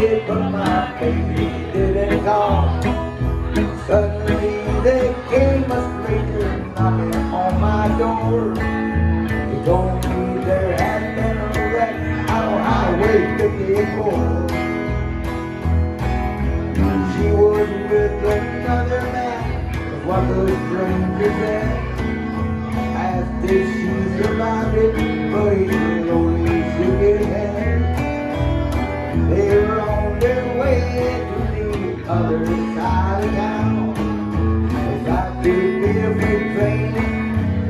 did, but my baby didn't call. Suddenly there came a stranger knocking on my door. He told me there had been a wreck on Highway 54. She was with another man, was what the stranger said. Asked if she survived it, but he only shook his head. They were on their way to the other side of town. They got to be a freight train,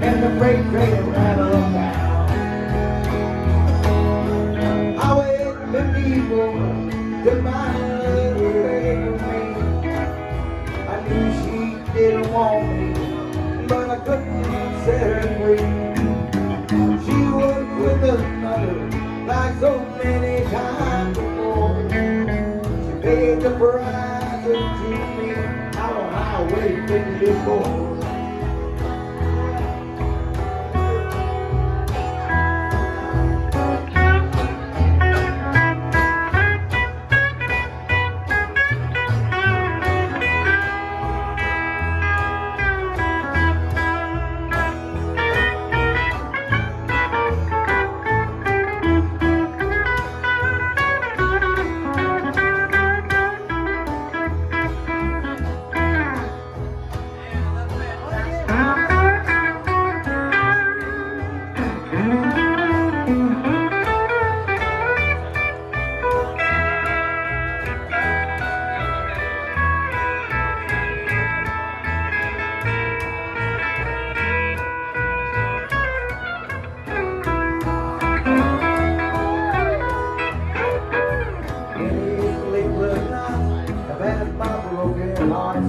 and the freight train ran them down. Highway 54 took my love away from me. I knew she didn't want me, but I couldn't set her free. She was with another, like so many times before. She paid the price to keep me out on Highway 54.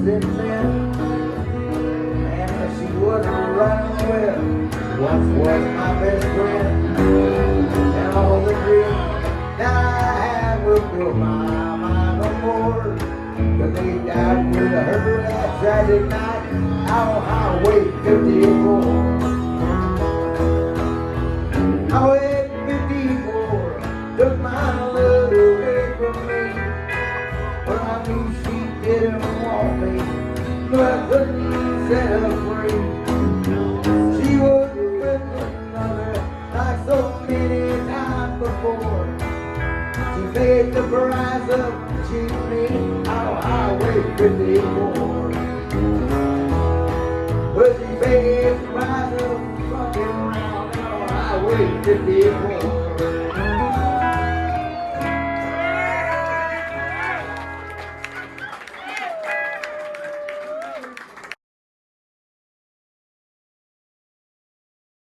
Since then, and she was running with what was my best friend, and all the dreams that I had will fill my mind no more, 'cause they died with her that tragic night out on Highway 54. Highway 54 took my love away from me, but I knew she didn't want me, but I couldn't set her free. She was with another, like so many times before. She paid the price of cheating me out on Highway 54. Well, she paid the price of fucking around out on Highway 54.